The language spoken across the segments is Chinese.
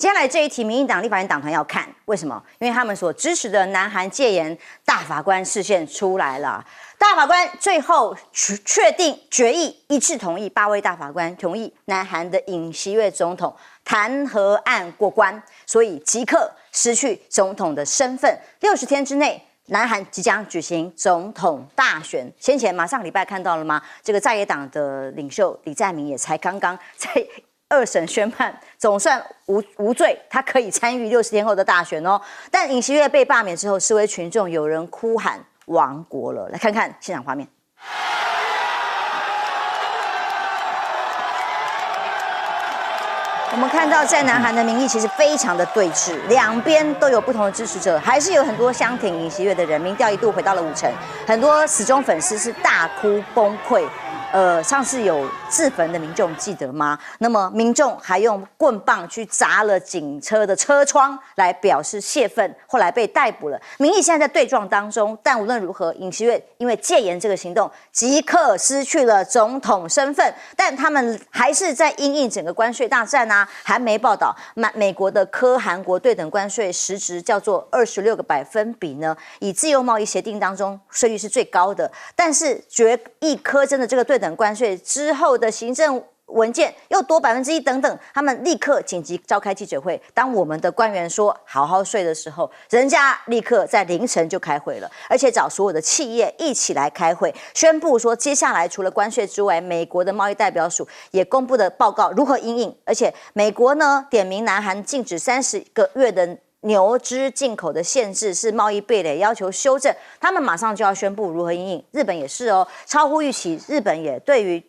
接下来这一题，民进党立法院党团要看，为什么？因为他们所支持的南韩戒严大法官释宪出来了，大法官最后确定决议一致同意，8位大法官同意南韩的尹锡悦总统弹劾案过关，所以即刻失去总统的身份，60天之内。南韩即将举行总统大选，先前马上礼拜看到了吗？这个在野党的领袖李在明也才刚刚在2审宣判，总算无罪，他可以参与60天后的大选哦。但尹锡悦被罢免之后，示威群众有人哭喊亡国了。来看看现场画面。我们看到，在南韩的民意其实非常的对峙，两边都有不同的支持者，还是有很多相挺尹锡悦的人，民调一度回到了50%，很多死忠粉丝是大哭崩溃。上次有自焚的民众记得吗？那么民众还用棍棒去砸了警车的车窗来表示泄愤，后来被逮捕了。民意现在在对撞当中，但无论如何，尹锡悦因为戒严这个行动，即刻失去了总统身份。但他们还是在因应整个关税大战啊。韩媒报道，美国的韩国对等关税实质叫做26个百分比呢，以自由贸易协定当中税率是最高的。但是决议苛征的这个对等关税之后的行政文件又多1%等等，他们立刻紧急召开记者会。当我们的官员说好好睡的时候，人家立刻在凌晨就开会了，而且找所有的企业一起来开会，宣布说接下来除了关税之外，美国的贸易代表署也公布的报告如何因应，而且美国呢点名南韩禁止30个月的牛只进口的限制是贸易壁垒，要求修正，他们马上就要宣布如何因应。日本也是哦，超乎预期，日本也对于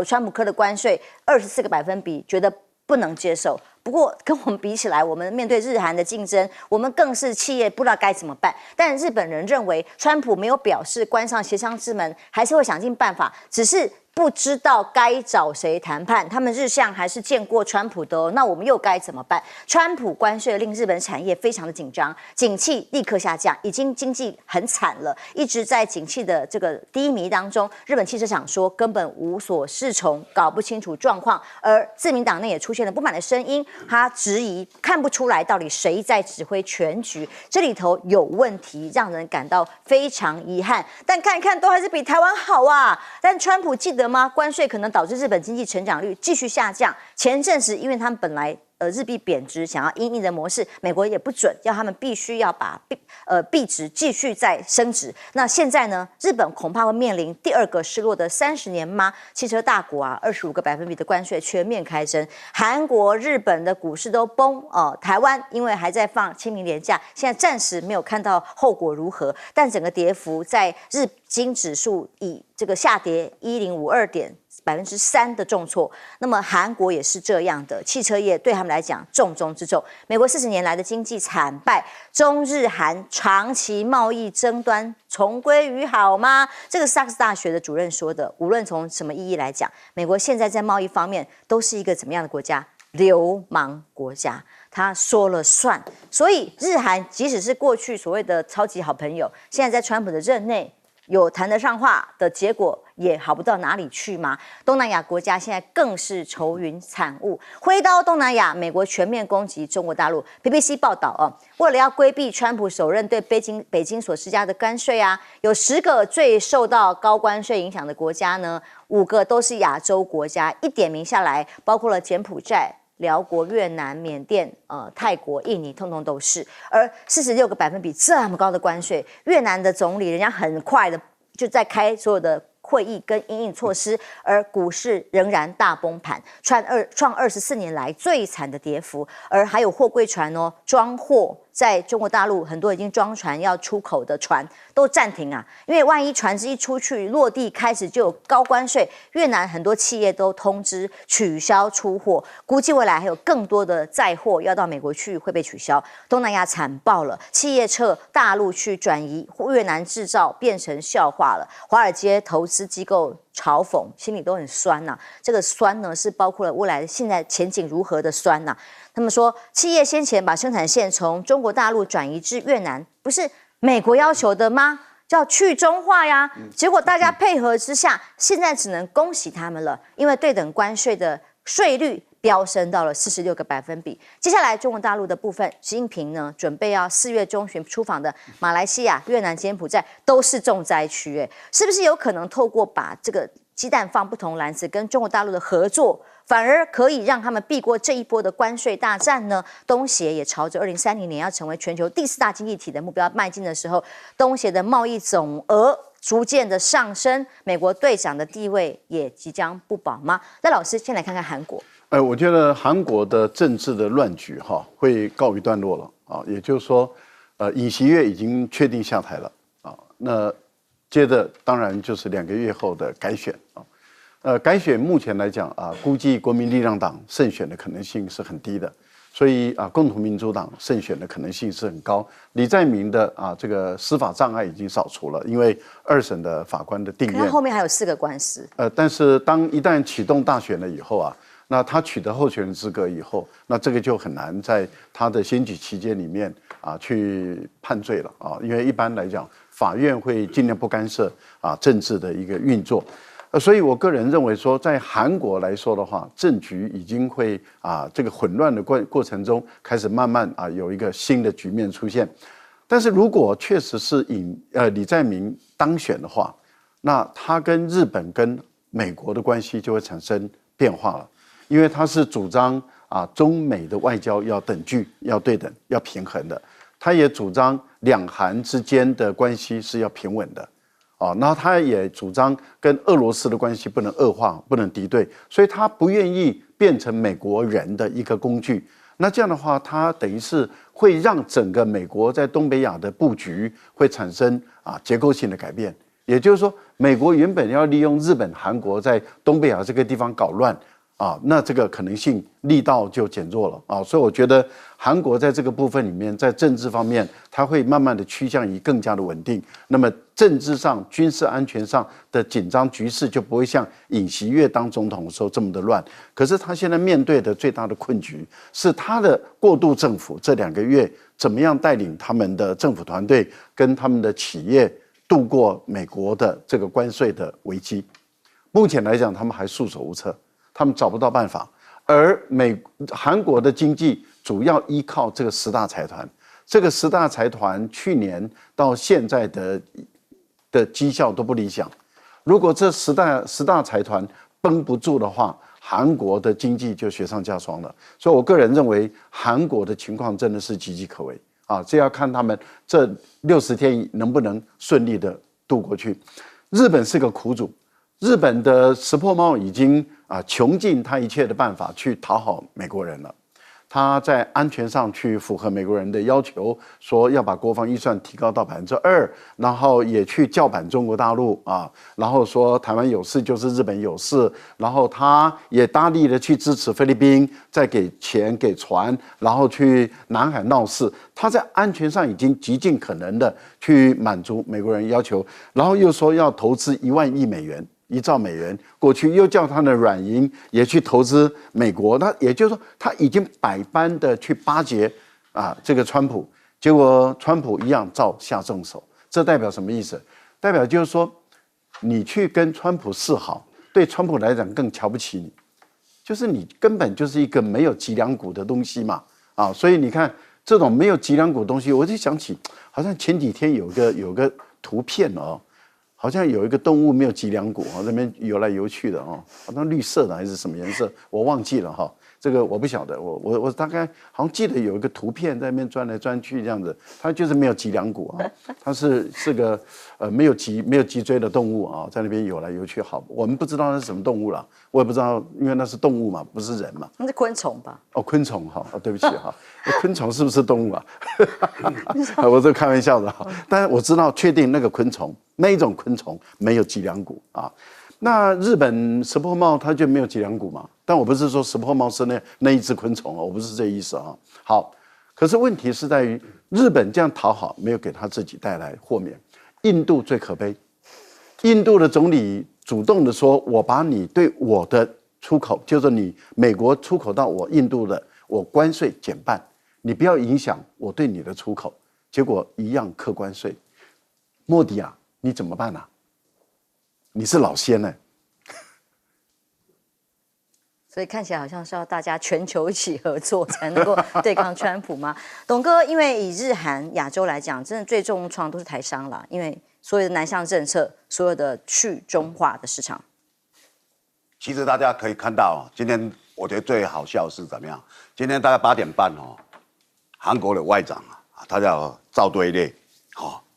川普科的关税24个百分比觉得不能接受。不过跟我们比起来，我们面对日韩的竞争，我们更是企业不知道该怎么办。但日本人认为，川普没有表示关上协商之门，还是会想尽办法，只是不知道该找谁谈判。他们日向还是见过川普的哦，那我们又该怎么办？川普关税令日本产业非常的紧张，景气立刻下降，已经经济很惨了，一直在景气的这个低迷当中。日本汽车厂说根本无所适从，搞不清楚状况，而自民党内也出现了不满的声音，他质疑看不出来到底谁在指挥全局，这里头有问题，让人感到非常遗憾。但看一看都还是比台湾好啊。但川普记得吗？关税可能导致日本经济成长率继续下降。前阵子因为他们本来日币贬值，想要因应的模式，美国也不准，要他们必须要把币值继续再升值。那现在呢，日本恐怕会面临第2个失落的30年吗？汽车大国啊，25个百分比的关税全面开征，韩国、日本的股市都崩台湾因为还在放清明连假，现在暂时没有看到后果如何，但整个跌幅在日经指数以这个下跌1052点。3%的重挫，那么韩国也是这样的，汽车业对他们来讲重中之重。美国40年来的经济惨败，中日韩长期贸易争端重归于好吗？这个萨克斯大学的主任说的，无论从什么意义来讲，美国现在在贸易方面都是一个怎么样的国家？流氓国家，他说了算。所以日韩即使是过去所谓的超级好朋友，现在在川普的任内有谈得上话的结果，也好不到哪里去吗？东南亚国家现在更是愁云惨雾，挥刀东南亚，美国全面攻击中国大陆。BBC 报道为了要规避川普首任对北京所施加的关税啊，有10个最受到高关税影响的国家呢，5个都是亚洲国家，一点名下来，包括了柬埔寨、辽国、越南、缅甸、泰国、印尼，通通都是。而46个百分比这么高的关税，越南的总理人家很快的就在开所有的会议跟因应措施，而股市仍然大崩盘，创24年来最惨的跌幅。而还有货柜船装货在中国大陆很多已经装船要出口的船都暂停啊，因为万一船只一出去落地开始就有高关税，越南很多企业都通知取消出货，估计未来还有更多的载货要到美国去会被取消。东南亚惨爆了，企业撤大陆去转移，越南制造变成笑话了，华尔街投资机构嘲讽，心里都很酸呐。这个酸呢，是包括了未来现在前景如何的酸呐。他们说，企业先前把生产线从中国大陆转移至越南，不是美国要求的吗？叫去中化呀。结果大家配合之下，现在只能恭喜他们了，因为对等关税的税率飙升到了46个百分比。接下来中国大陆的部分，习近平呢准备要4月中旬出访的马来西亚、越南、柬埔寨都是重灾区，是不是有可能透过把这个鸡蛋放不同篮子，跟中国大陆的合作，反而可以让他们避过这一波的关税大战呢？东协也朝着2030年要成为全球第4大经济体的目标迈进的时候，东协的贸易总额逐渐的上升，美国队长的地位也即将不保吗？那老师先来看看韩国。我觉得韩国的政治的乱局会告一段落了啊，也就是说，尹锡悦已经确定下台了啊，那接着当然就是2个月后的改选啊，改选目前来讲啊，估计国民力量党胜选的可能性是很低的，所以啊，共同民主党胜选的可能性是很高。李在明的啊这个司法障碍已经扫除了，因为2审的法官的定谳，他后面还有4个官司。但是一旦启动大选了以后啊，那他取得候选人资格以后，那这个就很难在他的选举期间里面啊去判罪了啊，因为一般来讲，法院会尽量不干涉啊政治的一个运作。所以我个人认为说，在韩国来说的话，政局已经会啊这个混乱的过程中，开始慢慢啊有一个新的局面出现。但是如果确实是李在明当选的话，那他跟日本跟美国的关系就会产生变化了，因为他是主张啊中美的外交要等距、要对等、要平衡的，他也主张两韩之间的关系是要平稳的。那他也主张跟俄罗斯的关系不能恶化，不能敌对，所以他不愿意变成美国人的一个工具。那这样的话，他等于是会让整个美国在东北亚的布局会产生结构性的改变。也就是说，美国原本要利用日本、韩国在东北亚这个地方搞乱那这个可能性力道就减弱了所以我觉得韩国在这个部分里面，在政治方面，它会慢慢的趋向于更加的稳定。那么政治上、军事安全上的紧张局势就不会像尹锡悦当总统的时候这么的乱。可是他现在面对的最大的困局是他的过渡政府这2个月怎么样带领他们的政府团队跟他们的企业度过美国的这个关税的危机。目前来讲，他们还束手无策。他们找不到办法，而韩国的经济主要依靠这个10大财团，这个10大财团去年到现在的绩效都不理想。如果这十大财团绷不住的话，韩国的经济就雪上加霜了。所以我个人认为，韩国的情况真的是岌岌可危这要看他们这60天能不能顺利的度过去。日本是个苦主。日本的石破茂已经穷尽他一切的办法去讨好美国人了。他在安全上去符合美国人的要求，说要把国防预算提高到2%，然后也去叫板中国大陆然后说台湾有事就是日本有事，然后他也大力的去支持菲律宾，再给钱给船，然后去南海闹事。他在安全上已经极尽可能的去满足美国人要求，然后又说要投资1万亿美元。1兆美元过去，又叫他的软银也去投资美国，那也就是说，他已经百般的去巴结这个川普，结果川普一样照下重手。这代表什么意思？代表就是说，你去跟川普示好，对川普来讲更瞧不起你，就是你根本就是一个没有脊梁骨的东西嘛所以你看这种没有脊梁骨的东西，我就想起好像前几天有个图片好像有一个动物没有脊梁骨那边游来游去的好像绿色的还是什么颜色，我忘记了这个我不晓得，我大概好像记得有一个图片在那边钻来钻去这样子，它就是没有脊梁骨它是个没有脊椎的动物在那边游来游去。好，我们不知道那是什么动物了，我也不知道，因为那是动物嘛，不是人嘛。那是昆虫吧？昆虫对不起昆虫是不是动物我这开玩笑的但是我知道确定那个昆虫。那一种昆虫没有脊梁骨那日本石破茂它就没有脊梁骨嘛？但我不是说石破茂是那一只昆虫我不是这意思好，可是问题是在于日本这样讨好没有给他自己带来豁免。印度最可悲，印度的总理主动的说，我把你对我的出口，就是你美国出口到我印度的，我关税减半，你不要影响我对你的出口，结果一样课关税。莫迪你怎么办你是老仙所以看起来好像是要大家全球一起合作才能够对抗川普吗？董哥，因为以日韩亚洲来讲，真的最重创都是台商啦，因为所有的南向政策，所有的去中化的市场。其实大家可以看到，今天我觉得最好笑是怎么样？今天大概8点半韩国的外长他叫赵堆列，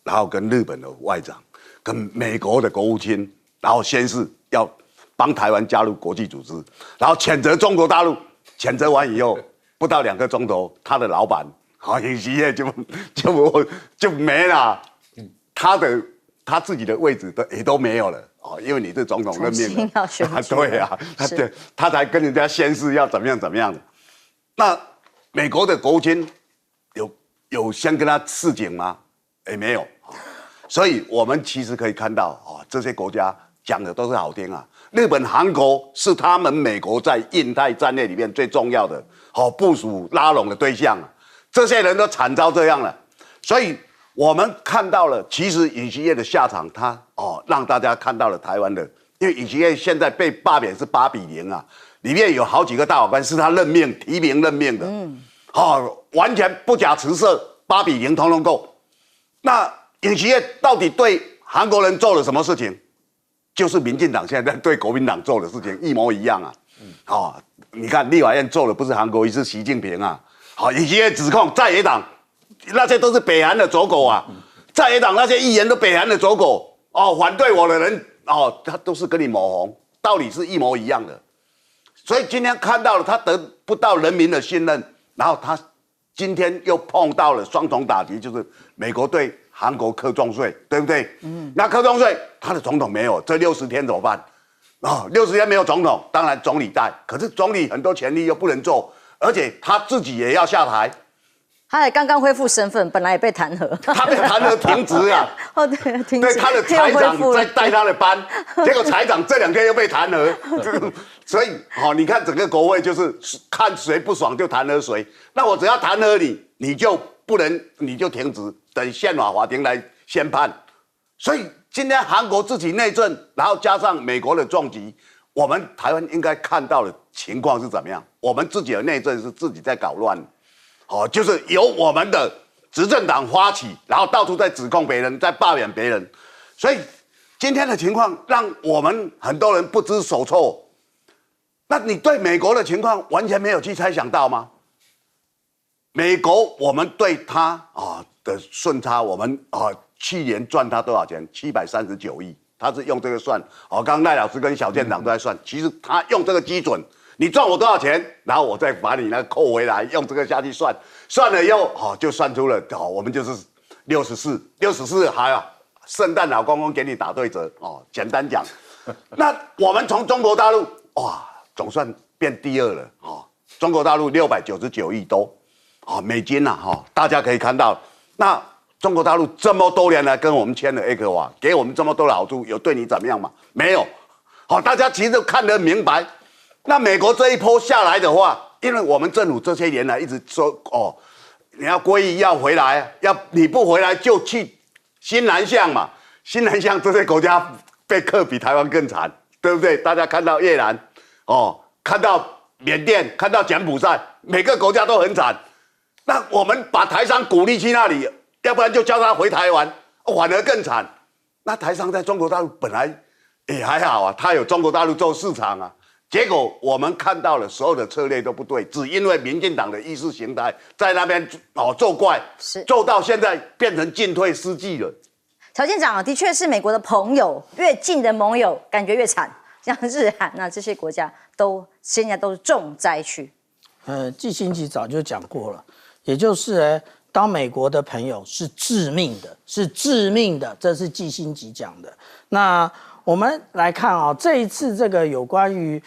然后跟日本的外长，跟美国的国务卿，然后宣誓要帮台湾加入国际组织，然后谴责中国大陆，谴责完以后，不到2个钟头，他的老板尹锡悦就没了，他自己的位置也都没有了因为你是总统任命的，要选举对啊，他才跟人家宣誓要怎么样怎么样的。那美国的国务卿有先跟他示警吗？也没有，所以我们其实可以看到这些国家讲的都是好听啊。日本、韩国是他们美国在印太战略里面最重要的部署拉拢的对象这些人都惨遭这样了，所以我们看到了，其实尹锡悦的下场，他让大家看到了台湾的，因为尹锡悦现在被罢免是8-0里面有好几个大法官是他提名任命的，完全不假辞色，8-0通通够。那尹锡悦到底对韩国人做了什么事情？就是民进党现在在对国民党做的事情一模一样你看立法院做的不是韩国瑜，是习近平尹锡悦指控在野党，那些都是北韩的走狗在野党那些议员都北韩的走狗反对我的人他都是跟你抹红，道理是一模一样的。所以今天看到了他得不到人民的信任，然后他今天又碰到了双重打击，就是美国对韩国课重税，对不对？那课重税，他的总统没有，这60天怎么办？60天没有总统，当然总理在，可是总理很多权利又不能做，而且他自己也要下台。他也刚刚恢复身份，本来也被弹劾，他被弹劾停职对，停职。对，他的财长在带他的班，结果财长这2天又被弹劾，所以你看整个国会就是看谁不爽就弹劾谁。那我只要弹劾你，你就不能，你就停职，等宪法法庭来宣判。所以今天韩国自己内政，然后加上美国的重击，我们台湾应该看到的情况是怎么样？我们自己的内政是自己在搞乱。就是由我们的执政党发起，然后到处在指控别人，在罢免别人，所以今天的情况让我们很多人不知所措。那你对美国的情况完全没有去猜想到吗？美国我们对他的顺差，我们去年赚他多少钱？739亿，他是用这个算。刚刚赖老师跟小舰长都在算，其实他用这个基准。你赚我多少钱，然后我再把你那扣回来，用这个下去算，算了以后就算出了我们就是64，还有圣诞老公公给你打对折简单讲，那我们从中国大陆总算变第2了中国大陆699亿多美金大家可以看到，那中国大陆这么多年来跟我们签了 ECFA， 给我们这么多的好处，有对你怎么样吗？没有大家其实都看得明白。那美国这一波下来的话，因为我们政府这些年来一直说你要归义要回来，你不回来就去新南向嘛。新南向这些国家被克比台湾更惨，对不对？大家看到越南看到缅甸，看到柬埔寨，每个国家都很惨。那我们把台商鼓励去那里，要不然就叫他回台湾，反而更惨。那台商在中国大陆本来也还好他有中国大陆做市场结果我们看到了所有的策略都不对，只因为民进党的意识形态在那边作怪，做到现在变成进退失据了。乔舰长的确是美国的朋友，越近的盟友感觉越惨，像日韩这些国家现在都是重灾区。季辛吉早就讲过了，也就是当美国的朋友是致命的，这是季辛吉讲的。那我们来看这一次这个有关于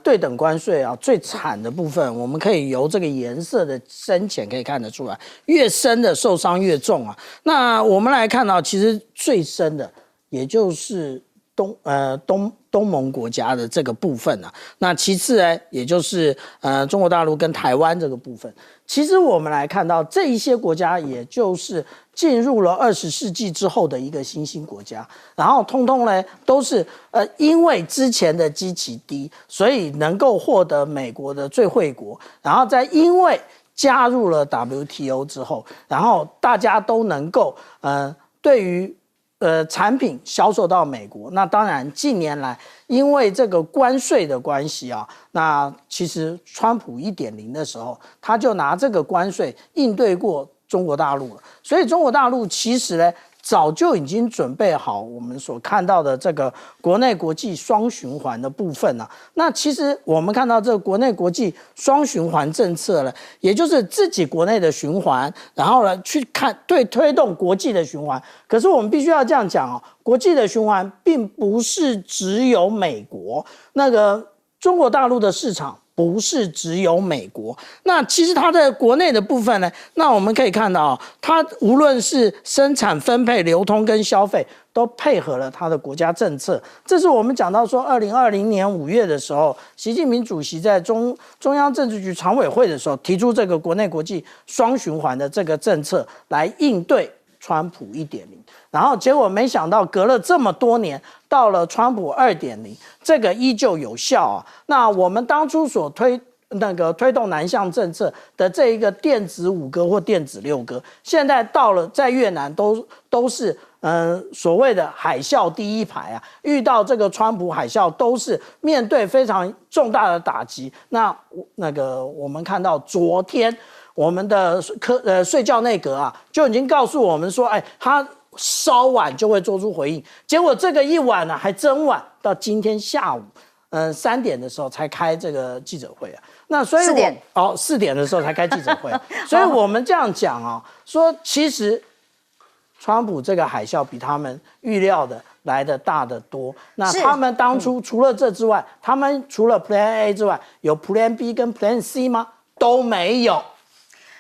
对等关税最惨的部分，我们可以由这个颜色的深浅可以看得出来，越深的受伤越重东东盟国家的这个部分啊。那其次呢，也就是中国大陆跟台湾这个部分。其实我们来看到这一些国家，也就是进入了20世纪之后的一个新兴国家，然后通通呢都是因为之前的基期低，所以能够获得美国的最惠国，然后再因为加入了 WTO 之后，然后大家都能够对于产品销售到美国。那当然近年来因为这个关税的关系啊，那其实川普1.0的时候，他就拿这个关税应对过中国大陆了。所以中国大陆其实呢，早就已经准备好我们所看到的这个国内国际双循环的部分了。那其实我们看到这个国内国际双循环政策呢，也就是自己国内的循环，然后呢去看推动国际的循环。可是我们必须要这样讲哦，国际的循环并不是只有美国，那个中国大陆的市场不是只有美国。那其实它的国内的部分呢，那我们可以看到，它无论是生产、分配、流通跟消费，都配合了它的国家政策。这是我们讲到说，2020年5月的时候，习近平主席在中央政治局常委会的时候提出这个国内国际双循环的这个政策来应对川普1.0，然后结果没想到隔了这么多年，到了川普2.0，这个依旧有效啊。那我们当初所推动南向政策的这一个电子5哥或电子6哥，现在到了在越南都是所谓的海啸第一排啊，遇到这个川普海啸都是面对非常重大的打击。那个我们看到昨天我们的睡觉内阁啊，就已经告诉我们说，他稍晚就会做出回应。结果这个一晚呢，还真晚，到今天下午3点的时候才开这个记者会啊。那所以4点的时候才开记者会，所以我们这样讲啊，说其实川普这个海啸比他们预料的来的大得多。那他们当初除了这之外，他们除了 Plan A 之外，有 Plan B 跟 Plan C 吗？都没有。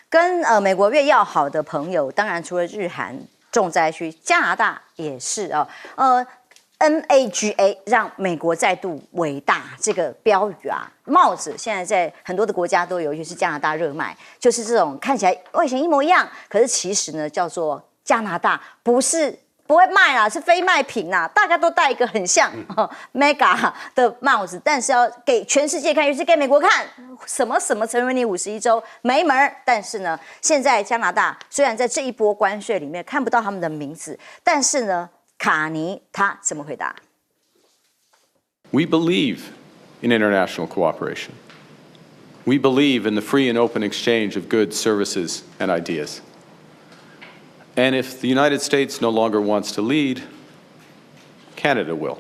跟美国越要好的朋友，当然除了日韩重灾区，加拿大也是啊。NAGA 让美国再度伟大这个标语啊，帽子现在在很多的国家都有，尤其是加拿大热卖，就是这种看起来外形一模一样，可是其实呢叫做加拿大不会卖啦，是非卖品啦，大家都戴一个很像Mega 的帽子，但是要给全世界看，尤其是给美国看，什么成为你51州没门儿。但是呢，现在加拿大虽然在这一波关税里面看不到他们的名字，但是呢，卡尼他怎么回答 ？We believe in international cooperation. We believe in the free and open exchange of goods, services, and ideas. And if the United States no longer wants to lead, Canada will.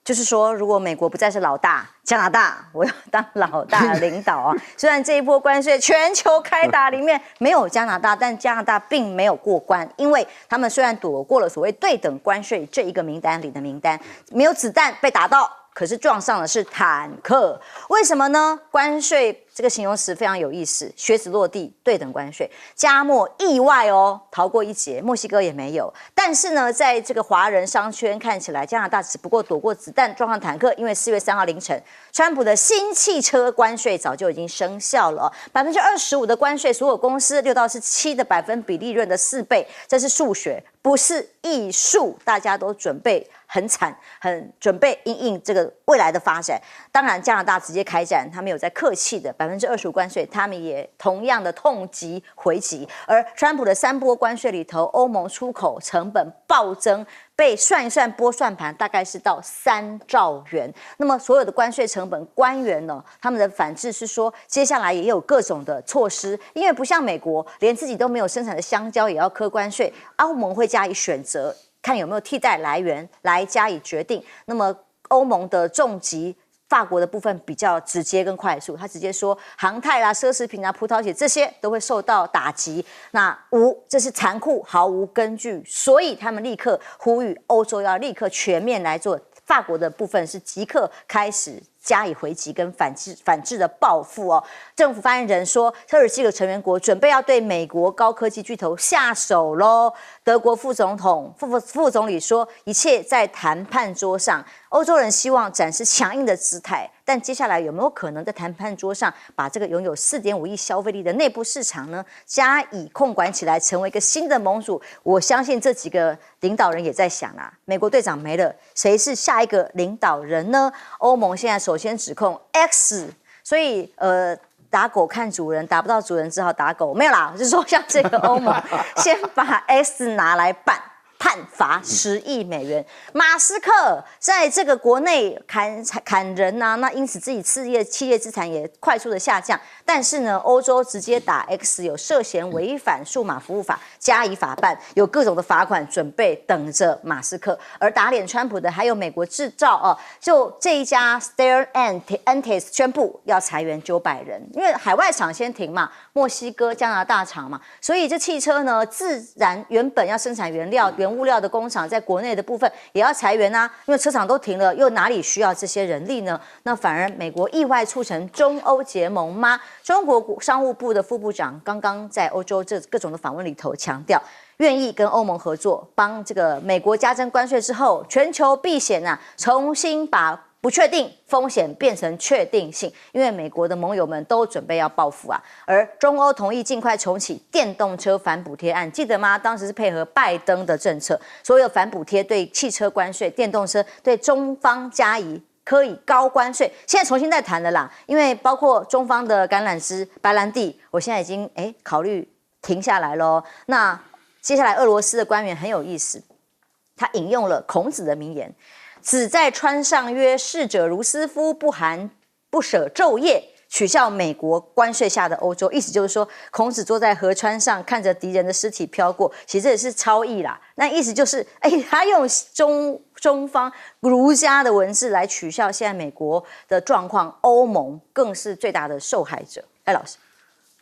就是说，如果美国不再是老大，加拿大我要当老大领导啊！虽然这一波关税全球开打里面没有加拿大，但加拿大并没有过关，因为他们虽然躲过了所谓对等关税这一个名单里的名单，没有子弹被打到。可是撞上的是坦克，为什么呢？关税这个形容词非常有意思，靴子落地，对等关税。加墨意外哦，逃过一劫，墨西哥也没有。但是呢，在这个华人商圈看起来，加拿大只不过躲过子弹，撞上坦克。因为4月3号凌晨，川普的新汽车关税早就已经生效了，25%的关税，所有公司6到7的百分比利润的4倍，这是数学，不是艺术。大家都准备很惨，很准备因应这个未来的发展。当然，加拿大直接开战，他们有在客气的25%关税，他们也同样的痛击回击。而川普的3波关税里头，欧盟出口成本暴增，被算一算拨算盘，大概是到3兆元。那么所有的关税成本，官员呢，他们的反制是说，接下来也有各种的措施，因为不像美国，连自己都没有生产的香蕉也要课关税，欧盟会加以选择。看有没有替代来源来加以决定。那么欧盟的重击法国的部分比较直接跟快速，他直接说航太啦、奢侈品啊、葡萄酒这些都会受到打击。那这是残酷，毫无根据，所以他们立刻呼吁欧洲要立刻全面来做。法国的部分是即刻开始加以回击跟反制的报复哦。政府发言人说，27个成员国准备要对美国高科技巨头下手喽。德国副总理说，一切在谈判桌上。欧洲人希望展示强硬的姿态，但接下来有没有可能在谈判桌上把这个拥有4.5亿消费力的内部市场呢加以控管起来，成为一个新的盟主？我相信这几个领导人也在想啦，美国队长没了，谁是下一个领导人呢？欧盟现在首先指控 X， 所以打狗看主人，打不到主人只好打狗，没有啦，就是说像这个欧盟先把 X 拿来办。判罚10亿美元，马斯克在这个国内砍人啊，那因此自己企业资产也快速的下降。但是呢，欧洲直接打 X 有涉嫌违反数码服务法加以法办，有各种的罚款准备等着马斯克。而打脸川普的还有美国制造哦，就这一家 Stellantis 宣布要裁员900人，因为海外厂先停嘛，墨西哥、加拿大厂嘛，所以这汽车呢，自然原本要生产原物料的工厂在国内的部分也要裁员啊，因为车厂都停了，又哪里需要这些人力呢？那反而美国意外促成中欧结盟吗？中国商务部的副部长刚刚在欧洲这各种的访问里头强调，愿意跟欧盟合作，帮这个美国加征关税之后，全球避险啊，重新把不确定风险变成确定性，因为美国的盟友们都准备要报复啊。而中欧同意尽快重启电动车反补贴案，记得吗？当时是配合拜登的政策，所有反补贴对汽车关税、电动车对中方加以可以高关税，现在重新再谈了啦。因为包括中方的橄榄枝、白兰地，我现在已经考虑停下来咯。那接下来俄罗斯的官员很有意思，他引用了孔子的名言。子在川上曰：“逝者如斯夫，不寒不舍昼夜。”取笑美国关税下的欧洲，意思就是说，孔子坐在河川上，看着敌人的尸体飘过，其实这也是超译啦。那意思就是，他用中方儒家的文字来取笑现在美国的状况，欧盟更是最大的受害者。老师，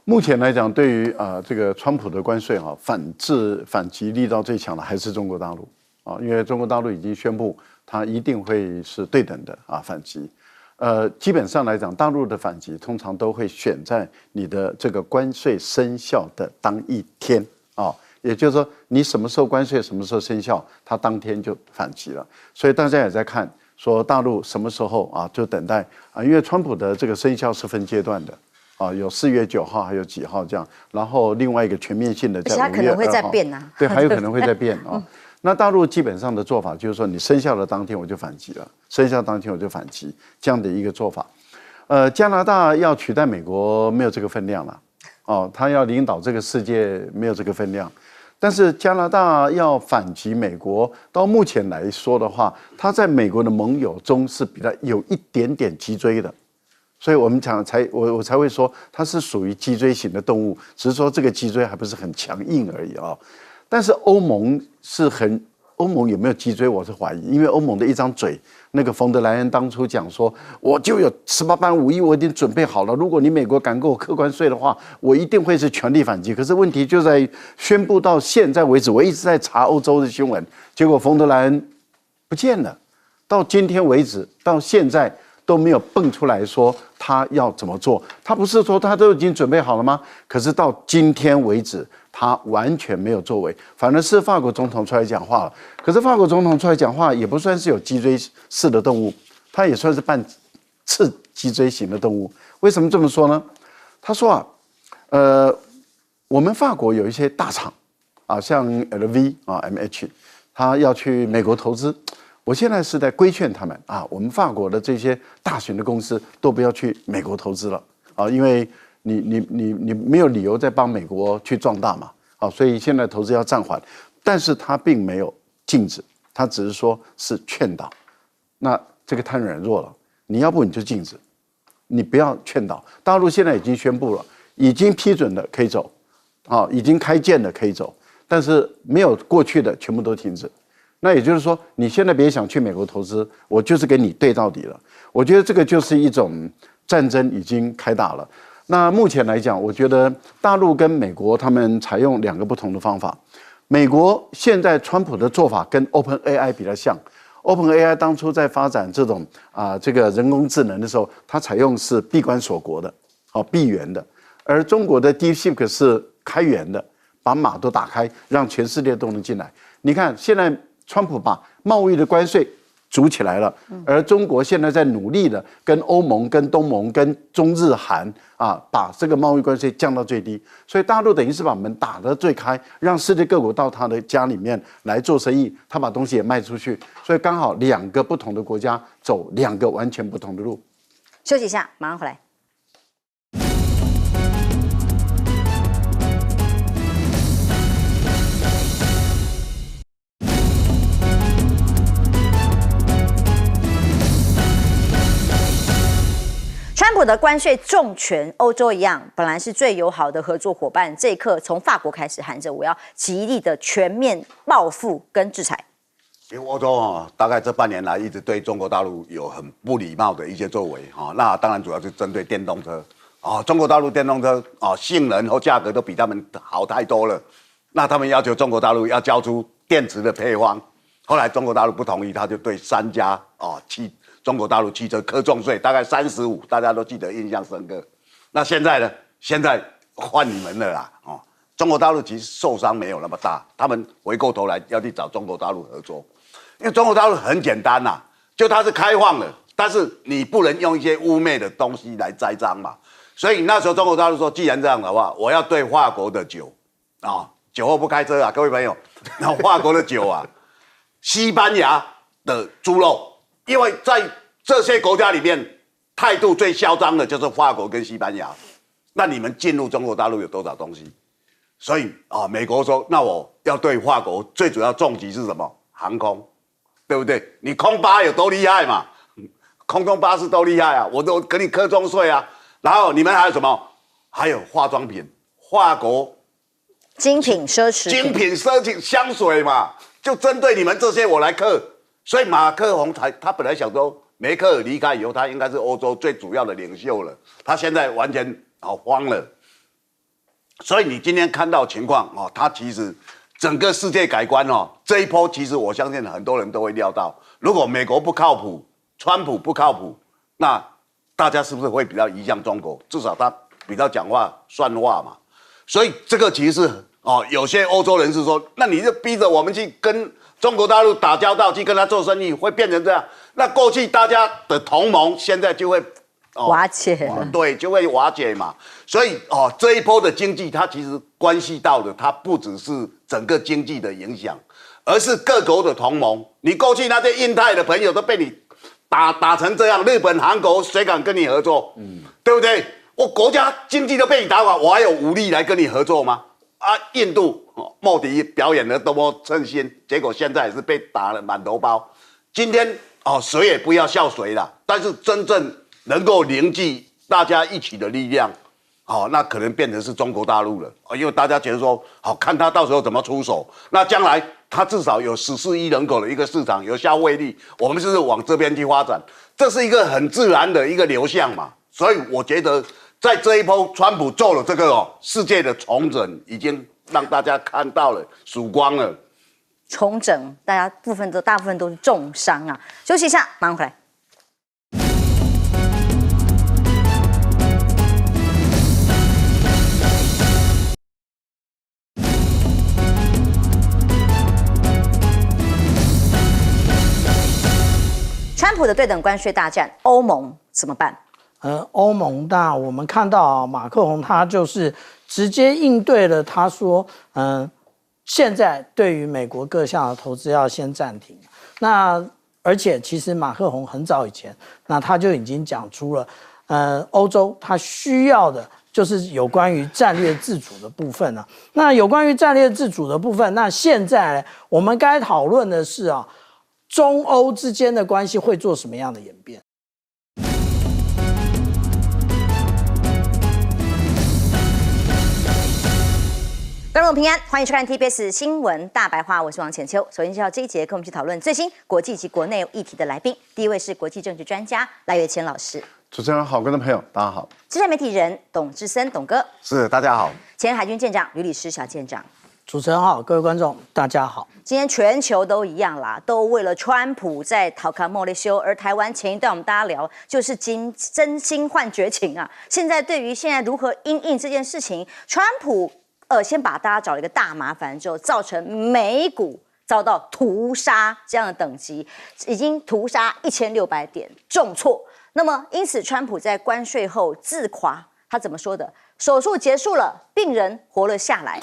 目前来讲，对于这个川普的关税反击力道最强的还是中国大陆啊，因为中国大陆已经宣布。它一定会是对等的反击，基本上来讲，大陆的反击通常都会选在你的这个关税生效的当一天啊，也就是说，你什么时候关税什么时候生效，它当天就反击了。所以大家也在看，说大陆什么时候就等待因为川普的这个生效是分阶段的有4月9号，还有几号这样，然后另外一个全面性的在5月2号，而且它可能会再变啊，对，还有可能会再变那大陆基本上的做法就是说，你生效的当天我就反击了，生效当天我就反击，这样的一个做法。加拿大要取代美国没有这个分量了，他要领导这个世界没有这个分量。但是加拿大要反击美国，到目前来说的话，他在美国的盟友中是比较有一点点脊椎的，所以我们我才会说它是属于脊椎型的动物，只是说这个脊椎还不是很强硬而已但是欧盟有没有脊椎，我是怀疑，因为欧盟的一张嘴，那个冯德莱恩当初讲说，我就有18般武艺，我已经准备好了。如果你美国敢给我课关税的话，我一定会是全力反击。可是问题就在于，宣布到现在为止，我一直在查欧洲的新闻，结果冯德莱恩不见了，到今天为止，到现在都没有蹦出来说他要怎么做。他不是说他都已经准备好了吗？可是到今天为止，他完全没有作为，反而是法国总统出来讲话了。可是法国总统出来讲话也不算是有脊椎式的动物，他也算是半次脊椎型的动物。为什么这么说呢？他说我们法国有一些大厂像 LV MH， 他要去美国投资。我现在是在规劝他们我们法国的这些大型的公司都不要去美国投资了因为你没有理由再帮美国去壮大嘛所以现在投资要暂缓，但是他并没有禁止，他只是说是劝导。那这个太软弱了，你要不你就禁止，你不要劝导。大陆现在已经宣布了，已经批准的可以走已经开建的可以走，但是没有过去的全部都停止。那也就是说，你现在别想去美国投资，我就是跟你对到底了。我觉得这个就是一种战争已经开打了。那目前来讲，我觉得大陆跟美国他们采用2个不同的方法。美国现在川普的做法跟 OpenAI 比较像。OpenAI 当初在发展这种这个人工智能的时候，它采用是闭关锁国的，闭源的，而中国的 DeepSeek 是开源的，把码都打开，让全世界都能进来。你看现在川普把贸易的关税组起来了。而中国现在在努力的跟欧盟、跟东盟、跟中日韩把这个贸易关系降到最低。所以大陆等于是把门打得最开，让世界各国到他的家里面来做生意，他把东西也卖出去。所以刚好2个不同的国家走2个完全不同的路。休息一下，马上回来。川普的关税重拳，欧洲一样，本来是最友好的合作伙伴，这一刻从法国开始喊着我要极力的全面报复跟制裁。因为欧洲大概这半年来一直对中国大陆有很不礼貌的一些作为那当然主要是针对电动车中国大陆电动车性能和价格都比他们好太多了，那他们要求中国大陆要交出电池的配方，后来中国大陆不同意，他就对3家中国大陆汽车课重税，大概35%，大家都记得印象深刻。那现在呢？现在换你们了啦中国大陆其实受伤没有那么大，他们回过头来要去找中国大陆合作，因为中国大陆很简单就它是开放的，但是你不能用一些污蔑的东西来栽赃嘛。所以那时候中国大陆说，既然这样的话，我要对法国的酒酒后不开车各位朋友，那法国的酒西班牙的猪肉。因为在这些国家里面，态度最嚣张的就是法国跟西班牙。那你们进入中国大陆有多少东西？所以美国说，那我要对法国最主要重击是什么？航空，对不对？你空巴有多厉害嘛？空中巴士多厉害我都给你课重税然后你们还有什么？还有化妆品，法国精品奢侈品香水嘛，就针对你们这些我来课。所以马克宏他本来想说，梅克尔离开以后，他应该是欧洲最主要的领袖了。他现在完全慌了。所以你今天看到情况他其实整个世界改观这一波其实我相信很多人都会料到，如果美国不靠谱，川普不靠谱，那大家是不是会比较移向中国？至少他比较讲话算话嘛。所以这个其实是有些欧洲人士说，那你就逼着我们去跟中国大陆打交道，去跟他做生意，会变成这样。那过去大家的同盟，现在就会瓦解对，就会瓦解嘛。所以这一波的经济，它其实关系到的，它不只是整个经济的影响，而是各国的同盟。你过去那些印太的朋友都被你打成这样，日本、韩国谁敢跟你合作？对不对？我国家经济都被你打垮，我还有武力来跟你合作吗？印度莫迪表演的多么称心，结果现在也是被打了满头包。今天谁也不要笑谁了，但是真正能够凝聚大家一起的力量，那可能变成是中国大陆了。因为大家觉得说，看他到时候怎么出手。那将来他至少有14亿人口的一个市场，有消费力，我们是往这边去发展，这是一个很自然的一个流向嘛。所以我觉得。在这一波，川普做了这个世界的重整，已经让大家看到了曙光了。重整，大部分都是重伤休息一下，马上回来。川普的对等关税大战，欧盟怎么办？欧盟我们看到马克宏他就是直接应对了，他说，现在对于美国各项的投资要先暂停。那而且其实马克宏很早以前，那他就已经讲出了，欧洲他需要的就是有关于战略自主的部分那有关于战略自主的部分，那现在我们该讨论的是中欧之间的关系会做什么样的演变？观众平安，欢迎收看 TBS 新闻大白话，我是王浅秋。首先介绍这一节跟我们去讨论最新国际及国内议题的来宾，第一位是国际政治专家赖岳谦老师。主持人好，观众朋友大家好。资深媒体人董志森董哥，是大家好。前海军舰长吕礼诗小舰长。主持人好，各位观众大家好。今天全球都一样啦，都为了川普在讨卡莫雷修，而台湾前一段我们大家聊就是真心换绝情现在对于现在如何因应这件事情，川普先把大家找了一个大麻烦之后，造成美股遭到屠杀这样的等级，已经屠杀1600点，重挫。那么因此，川普在关税后自夸，他怎么说的？手术结束了，病人活了下来，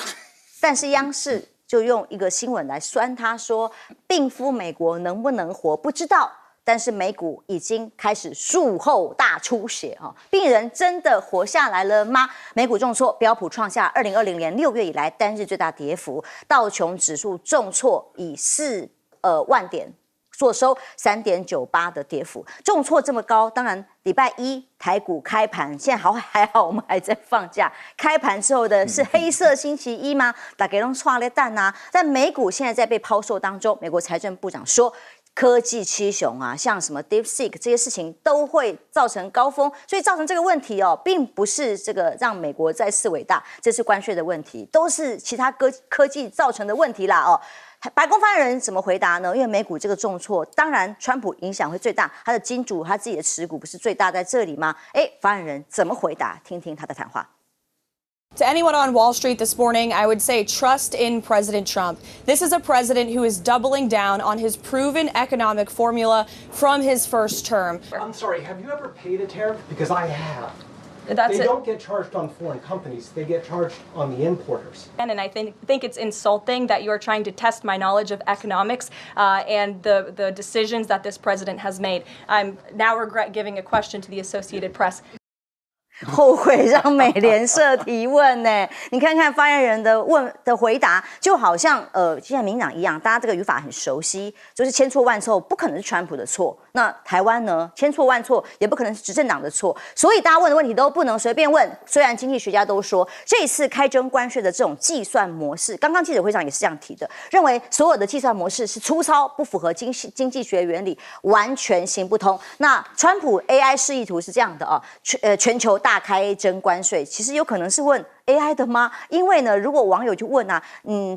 但是央视就用一个新闻来酸他说，病夫美国能不能活不知道。但是美股已经开始术后大出血啊！病人真的活下来了吗？美股重挫，标普创下2020年6月以来单日最大跌幅，道琼指数重挫以4万点做收3.98%的跌幅，重挫这么高，当然礼拜一台股开盘，现在还好，我们还在放假。开盘之后的是黑色星期一吗？大家都刷了蛋啊！但美股现在在被抛售当中，美国财政部长说，科技七雄啊，像什么 DeepSeek 这些事情都会造成高峰，所以造成这个问题哦，并不是这个让美国再次伟大，这是关税的问题，都是其他科技造成的问题啦哦。白宫发言人怎么回答呢？因为美股这个重挫，当然川普影响会最大，他的金主他自己的持股不是最大在这里吗？发言人怎么回答？听听他的谈话。To anyone on Wall Street this morning, I would say trust in President Trump. This is a president who is doubling down on his proven economic formula from his first term. I'm sorry, have you ever paid a tariff? Because I have. That's They don't get charged on foreign companies. They get charged on the importers. And I think it's insulting that you are trying to test my knowledge of economics and the decisions that this president has made. I'm now regret giving a question to the Associated Press. 后悔让美联社提问呢？你看看发言人的回答，就好像现在民进党一样，大家这个语法很熟悉，就是千错万错，不可能是川普的错。那台湾呢，千错万错也不可能是执政党的错，所以大家问的问题都不能随便问。虽然经济学家都说，这一次开征关税的这种计算模式，刚刚记者会上也是这样提的，认为所有的计算模式是粗糙，不符合经济学原理，完全行不通。那川普 AI 示意图是这样的全球大开征关税，其实有可能是问 AI 的吗？因为呢，如果网友就问啊，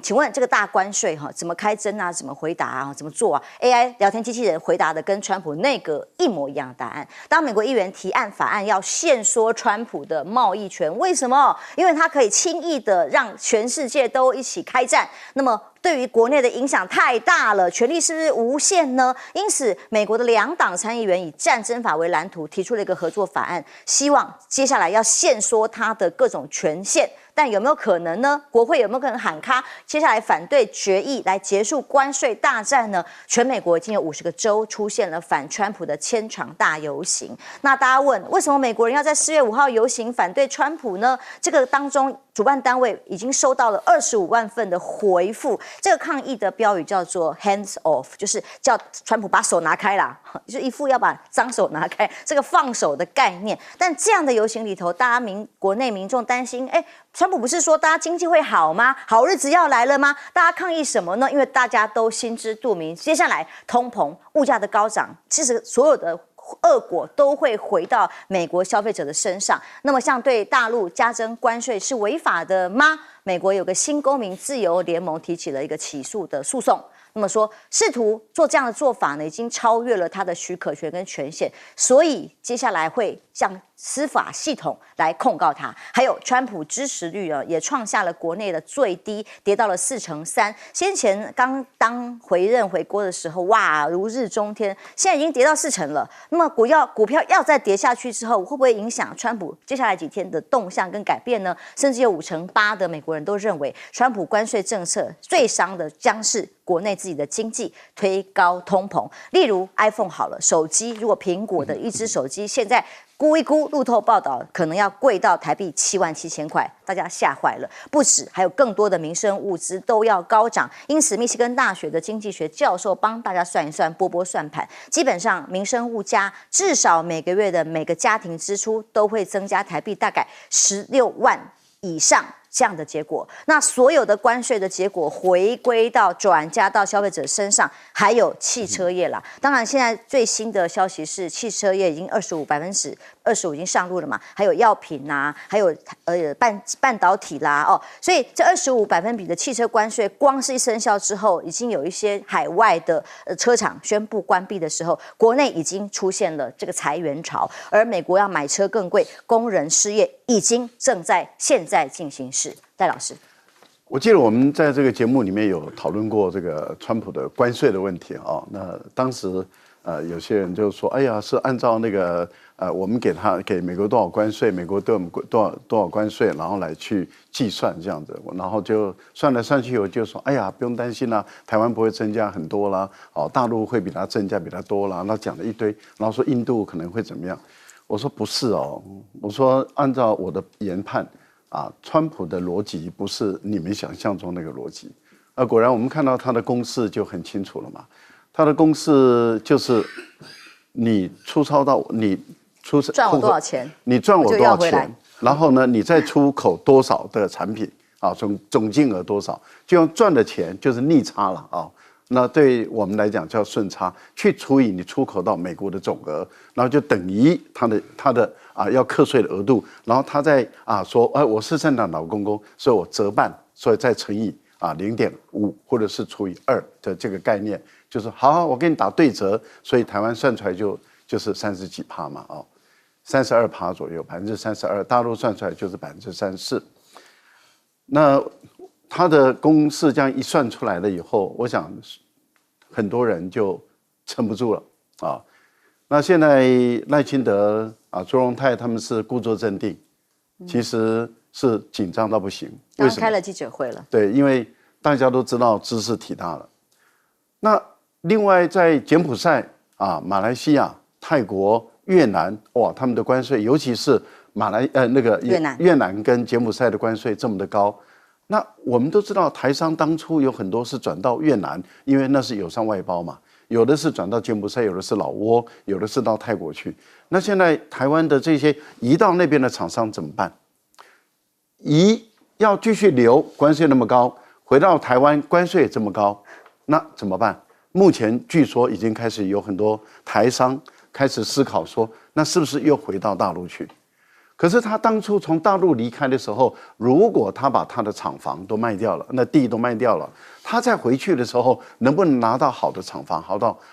请问这个大关税怎么开征啊？怎么回答啊？怎么做啊 ？AI 聊天机器人回答的跟川普内阁一模一样的答案。当美国议员提案法案要限缩川普的贸易权，为什么？因为他可以轻易的让全世界都一起开战，那么对于国内的影响太大了，权力是不是无限呢？因此，美国的2党参议员以战争法为蓝图，提出了一个合作法案，希望接下来要限缩他的各种权限。但有没有可能呢？国会有没有可能喊卡，接下来反对决议来结束关税大战呢？全美国已经有50个州出现了反川普的千场大游行。那大家问，为什么美国人要在4月5号游行反对川普呢？这个当中，主办单位已经收到了25万份的回复。这个抗议的标语叫做 "Hands off"， 就是叫川普把手拿开啦，就是一副要把脏手拿开，这个放手的概念。但这样的游行里头，大家国内民众担心，川普不是说大家经济会好吗？好日子要来了吗？大家抗议什么呢？因为大家都心知肚明，接下来通膨、物价的高涨，其实所有的恶果都会回到美国消费者的身上。那么，像对大陆加征关税是违法的吗？美国有个新公民自由联盟提起了一个起诉的诉讼。那么说，试图做这样的做法呢，已经超越了他的许可权跟权限，所以接下来会向司法系统来控告他。还有，川普支持率也创下了国内的最低，跌到了4.3%。先前刚当回锅的时候，哇，如日中天，现在已经跌到4%了。那么股票要再跌下去之后，会不会影响川普接下来几天的动向跟改变呢？甚至有58%的美国人都认为，川普关税政策最伤的将是国内自己的经济，推高通膨。例如 iPhone 好了，手机如果苹果的一只手机现在估一估，路透报道可能要贵到台币77000块，大家吓坏了。不止，还有更多的民生物资都要高涨。因此，密西根大学的经济学教授帮大家算一算，拨算盘，基本上民生物价至少每个月的每个家庭支出都会增加台币大概16万以上。这样的结果，那所有的关税的结果回归到转嫁到消费者身上，还有汽车业啦。当然，现在最新的消息是，汽车业已经25%已经上路了嘛，还有药品啊，还有半导体啦所以这25%的汽车关税，光是一生效之后，已经有一些海外的车厂宣布关闭的时候，国内已经出现了这个裁员潮，而美国要买车更贵，工人失业已经正在现在进行时。戴老师，我记得我们在这个节目里面有讨论过这个川普的关税的问题啊。那当时有些人就说，哎呀，是按照那个我们给美国多少关税，美国对我们多少关税，然后来去计算这样子，然后就算来算去，我就说，哎呀，不用担心啦，台湾不会增加很多啦，大陆会比它增加比它多啦，那讲了一堆，然后说印度可能会怎么样。我说不是哦，我说按照我的研判川普的逻辑不是你们想象中那个逻辑，果然我们看到他的公式就很清楚了嘛，他的公式就是你赚我多少钱，你赚我多少钱，然后呢你再出口多少的产品总金额多少，就用赚的钱就是逆差了那对我们来讲叫顺差，去除以你出口到美国的总额，然后就等于他的要课税的额度，然后他再说我是圣诞老公公，所以我折半，所以再乘以0.5或者是除以2的这个概念，就是好，我给你打对折，所以台湾算出来就是30几%嘛32%左右，32%，大陆算出来就是34%。那他的公式这样一算出来了以后，我想很多人就撑不住了那现在赖清德卓荣泰他们是故作镇定，其实是紧张到不行。为什么？开了记者会了。对，因为大家都知道知识体大了。那另外在柬埔寨马来西亚、泰国、越南，哇，他们的关税，尤其是越南跟柬埔寨的关税这么的高。那我们都知道，台商当初有很多是转到越南，因为那是友善外包嘛。有的是转到柬埔寨，有的是老挝，有的是到泰国去。那现在台湾的这些移到那边的厂商怎么办？要继续留，关税那么高，回到台湾关税也这么高，那怎么办？目前据说已经开始有很多台商开始思考说，那是不是又回到大陆去？可是他当初从大陆离开的时候，如果他把他的厂房都卖掉了，那地都卖掉了，他再回去的时候，能不能拿到好的厂房、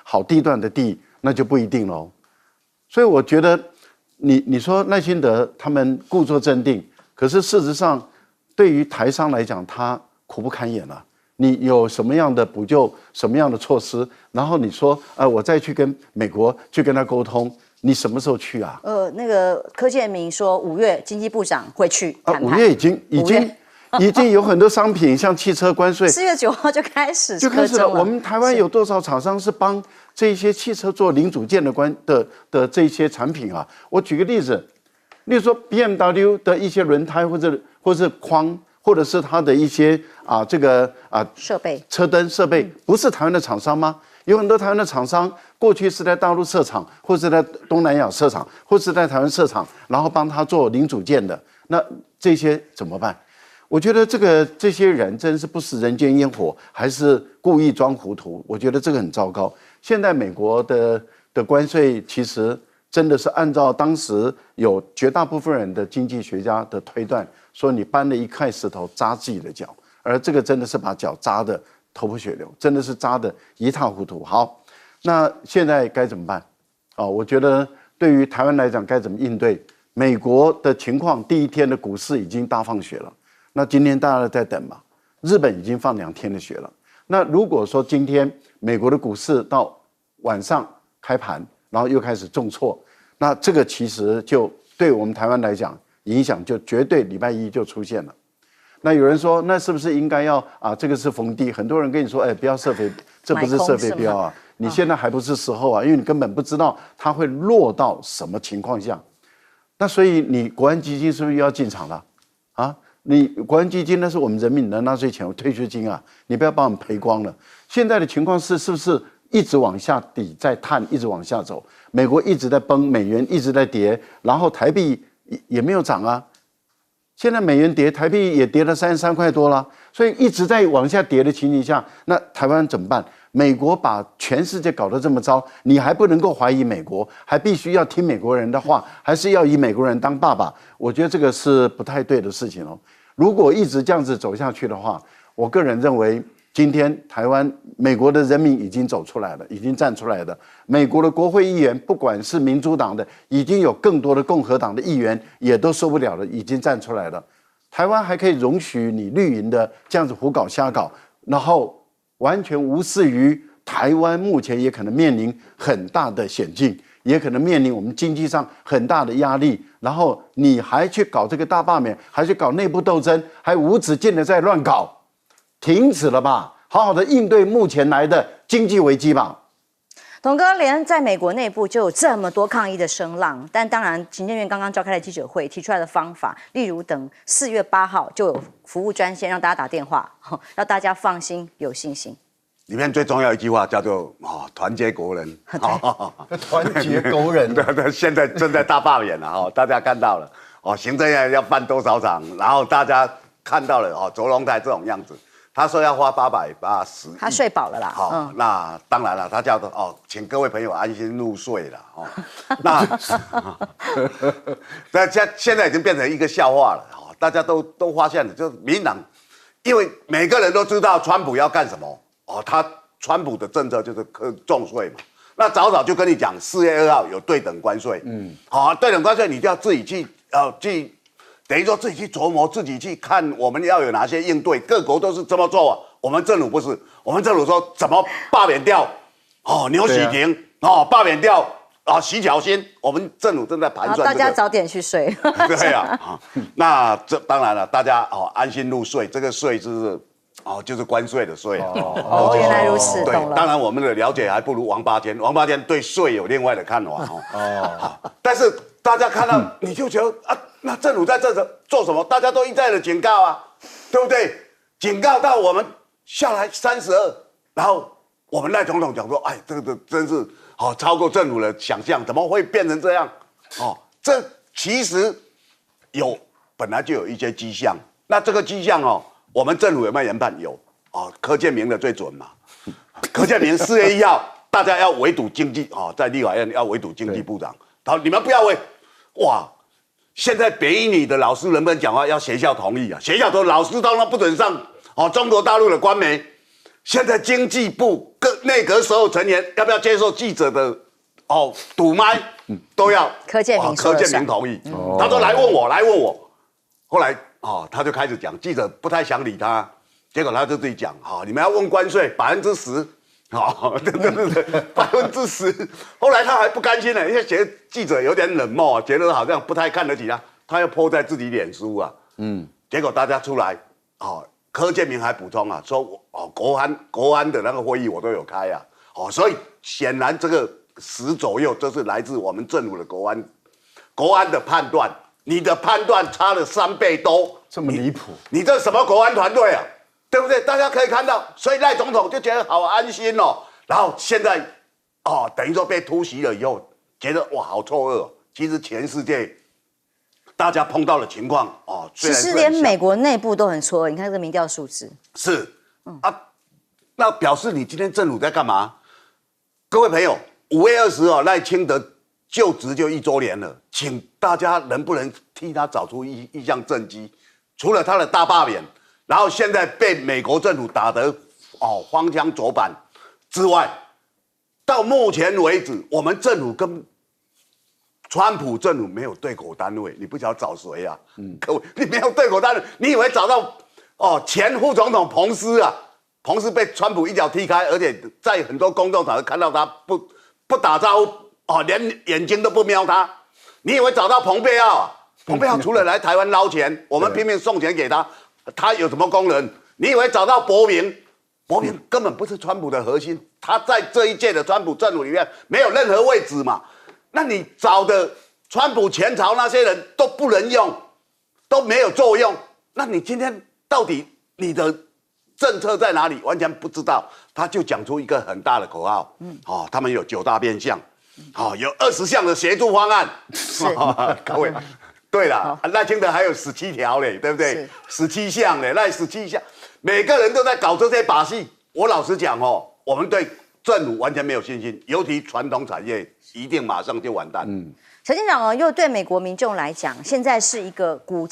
好地段的地，那就不一定喽。所以我觉得你说赖清德他们故作镇定，可是事实上对于台商来讲，他苦不堪言了。你有什么样的补救、什么样的措施，然后你说我再去跟美国去跟他沟通。你什么时候去啊？那个柯建铭说5月经济部长会去谈判。5月已经有很多商品，像汽车关税， 4月9号就开始了。我们台湾有多少厂商是帮这些汽车做零组件的这些产品啊？我举个例子，例如说 BMW 的一些轮胎或者框，或者是它的一些设备、车灯设备，不是台湾的厂商吗？有很多台湾的厂商过去是在大陆设厂，或是在东南亚设厂，或是在台湾设厂，然后帮他做零组件的，那这些怎么办？我觉得这些人真是不食人间烟火，还是故意装糊涂？我觉得这个很糟糕。现在美国的关税其实真的是按照当时有绝大部分人的经济学家的推断，说你搬了一块石头扎自己的脚，而这个真的是把脚扎的头破血流，真的是扎得一塌糊涂。好，那现在该怎么办？我觉得对于台湾来讲该怎么应对？美国的情况，第一天的股市已经大放血了，那今天大家都在等嘛。日本已经放2天的血了。那如果说今天美国的股市到晚上开盘，然后又开始重挫，那这个其实就对我们台湾来讲影响就绝对礼拜一就出现了。那有人说，那是不是应该要这个是逢低？很多人跟你说，不要设飞，这不是设飞镖啊！你现在还不是时候啊，因为你根本不知道它会落到什么情况下。那所以你国安基金是不是又要进场了？你国安基金那是我们人民的纳税钱、退休金啊，你不要把我们赔光了。现在的情况是不是一直往下底在探，一直往下走？美国一直在崩，美元一直在跌，然后台币也没有涨啊。现在美元跌，台币也跌了33块多了，所以一直在往下跌的情形下，那台湾怎么办？美国把全世界搞得这么糟，你还不能够怀疑美国，还必须要听美国人的话，还是要以美国人当爸爸？我觉得这个是不太对的事情哦。如果一直这样子走下去的话，我个人认为，今天台湾美国的人民已经走出来了，已经站出来了。美国的国会议员，不管是民主党的，已经有更多的共和党的议员也都受不了了，已经站出来了。台湾还可以容许你绿营的这样子胡搞瞎搞，然后完全无视于台湾目前也可能面临很大的险境，也可能面临我们经济上很大的压力，然后你还去搞这个大罢免，还去搞内部斗争，还无止境的在乱搞，停止了吧，好好的应对目前来的经济危机吧。董哥，连在美国内部就有这么多抗议的声浪，但当然，行政院刚刚召开了记者会，提出来的方法，例如等4月8号就有服务专线让大家打电话，让大家放心有信心。里面最重要一句话叫做团结国人，团结国人，对，现在正在大罢免了大家看到了行政院要办多少场，然后大家看到了卓荣泰这种样子。他说要花880亿，他睡饱了啦。好，那当然了，他叫做请各位朋友安心入睡了那现在已经变成一个笑话了大家都发现了，就是民进党，因为每个人都知道川普要干什么川普的政策就是重税嘛。那早就跟你讲，4月2号有对等关税，对等关税你就要自己去等于说自己去琢磨，自己去看我们要有哪些应对，各国都是这么做我们政府不是，我们政府说怎么罢免掉牛喜婷罢免掉徐巧芯，我们政府正在盘算大家早点去睡。对那这当然了，大家安心入睡，这个税就是关税的税原来如此，对，懂了。当然我们的了解还不如王八天对税有另外的看法但是大家看到你就觉得那政府在这做什么？大家都一再的警告对不对？警告到我们下来32，然后我们赖总统讲说，这个真是超过政府的想象，怎么会变成这样？这其实本来就有一些迹象。那这个迹象我们政府有没有研判？有柯建铭的最准嘛。柯建铭4月1号，大家要围堵经济在立法院要围堵经济部长，然后你们不要围，哇！现在北一女的老师能不能讲话？要学校同意学校的老师当然不准上中国大陆的官媒。现在经济部各内阁所有成员要不要接受记者的堵麦，都要柯建铭同意。他说来问我，后来他就开始讲，记者不太想理他，结果他就自己讲你们要问关税10%。对，10%。后来他还不甘心呢，因为觉得记者有点冷漠觉得好像不太看得起他，他又 po 在自己脸书结果大家出来柯建铭还补充说国安的那个会议我都有开所以显然这个10左右，这是来自我们政府的国安的判断，你的判断差了3倍多，这么离谱，你这什么国安团队对不对？大家可以看到，所以赖总统就觉得好安心然后现在等于说被突袭了以后，觉得哇好错愕其实全世界大家碰到的情况其实连美国内部都很错愕。你看这个民调数字是那表示你今天政府在干嘛？各位朋友，5月20号赖清德就职就1周年了，请大家能不能替他找出一项政绩？除了他的大罢免。然后现在被美国政府打得荒腔走板之外，到目前为止，我们政府跟川普政府没有对口单位，你不晓得找谁各位，你没有对口单位，你以为找到前副总统彭斯彭斯被川普一脚踢开，而且在很多公众场合看到他不打招呼连眼睛都不瞄他，你以为找到蓬佩奥蓬佩奥除了来台湾捞钱，我们拼命送钱给他。他有什么功能？你以为找到伯明根本不是川普的核心，他在这一届的川普政府里面没有任何位置嘛？那你找的川普前朝那些人都不能用，都没有作用，那你今天到底你的政策在哪里？完全不知道。他就讲出一个很大的口号，他们有9大变项，有20项的协助方案，各位。对了，赖清德还有17条嘞，对不对？17项嘞，那17项，每个人都在搞这些把戏。我老实讲我们对政府完全没有信心，尤其传统产业一定马上就完蛋。陈县长又对美国民众来讲，现在是一个股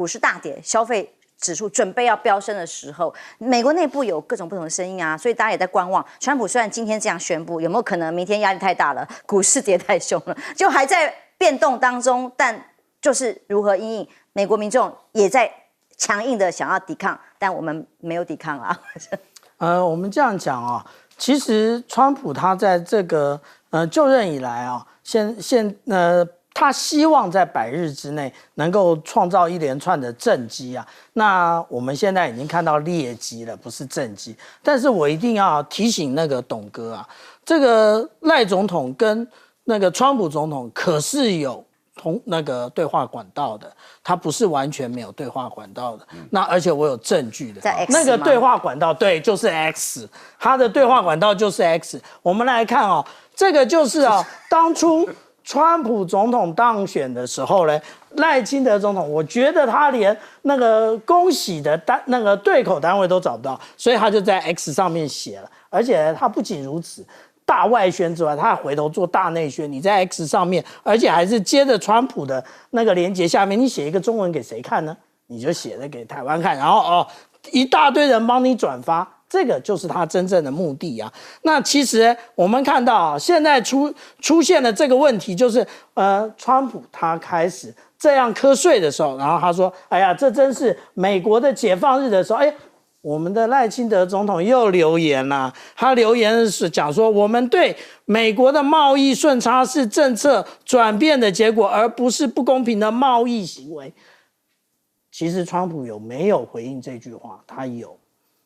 市大跌，消费指数准备要飙升的时候，美国内部有各种不同的声音所以大家也在观望。川普虽然今天这样宣布，有没有可能明天压力太大了，股市跌太凶了，就还在变动当中，但就是如何因应，美国民众也在强硬的想要抵抗，但我们没有抵抗啊。我们这样讲啊，其实川普他在这个就任以来啊，他希望在100日之内能够创造一连串的政绩啊。那我们现在已经看到劣迹了，不是政绩。但是我一定要提醒那个董哥啊，这个赖总统跟那个川普总统可是有那个对话管道的，他不是完全没有对话管道的。那而且我有证据的，在 X 那个对话管道，对，就是 X， 他的对话管道就是 X。我们来看哦，这个就是当初川普总统当选的时候呢，赖清德总统，我觉得他连那个恭喜的那个对口单位都找不到，所以他就在 X 上面写了。而且他不仅如此，大外宣之外，他还回头做大内宣。你在 X 上面，而且还是接着川普的那个连结下面，你写一个中文给谁看呢？你就写了给台湾看，然后一大堆人帮你转发。这个就是他真正的目的啊。那其实我们看到现在出现了这个问题，就是川普他开始这样瞌睡的时候，然后他说：“哎呀，这真是美国的解放日的时候。”我们的赖清德总统又留言了，他留言是讲说，我们对美国的贸易顺差是政策转变的结果，而不是不公平的贸易行为。其实川普有没有回应这句话？他有。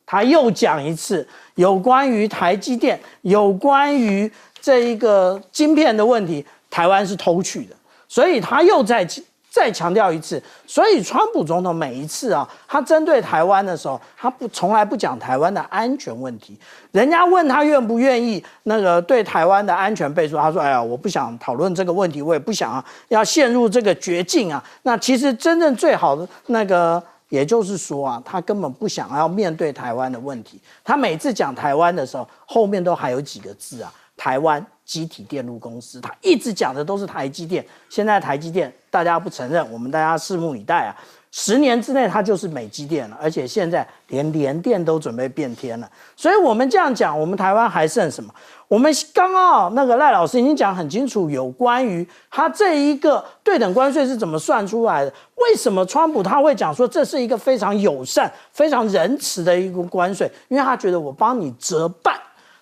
他又讲一次有关于台积电、有关于这一个晶片的问题，台湾是偷去的，所以他又再强调一次。所以川普总统每一次他针对台湾的时候，他从来不讲台湾的安全问题。人家问他愿不愿意那个对台湾的安全背书，他说：“哎呀，我不想讨论这个问题，我也不想要陷入这个绝境啊。”那其实真正最好的那个。也就是说他根本不想要面对台湾的问题。他每次讲台湾的时候，后面都还有几个字台湾基体电路公司。他一直讲的都是台积电。现在台积电大家不承认，我们大家拭目以待10年之内它就是美积电了，而且现在连联电都准备变天了。所以我们这样讲，我们台湾还剩什么？我们刚刚那个赖老师已经讲很清楚，有关于他这一个对等关税是怎么算出来的。为什么川普他会讲说这是一个非常友善、非常仁慈的一个关税？因为他觉得我帮你折半。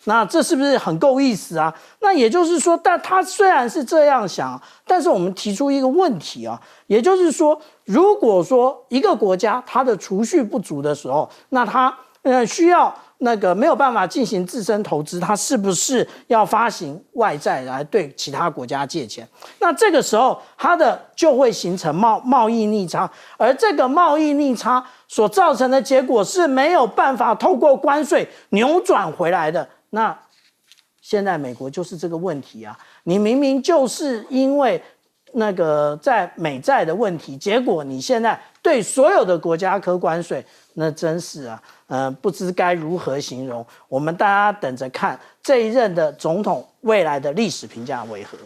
那这是不是很够意思啊？那也就是说，但他虽然是这样想，但是我们提出一个问题也就是说，如果说一个国家它的储蓄不足的时候，那它需要那个没有办法进行自身投资，它是不是要发行外债来对其他国家借钱？那这个时候它就会形成贸易逆差，而这个贸易逆差所造成的结果是没有办法透过关税扭转回来的。那现在美国就是这个问题你明明就是因为那个在美债的问题，结果你现在对所有的国家课关税，那真是不知该如何形容。我们大家等着看这一任的总统未来的历史评价为何。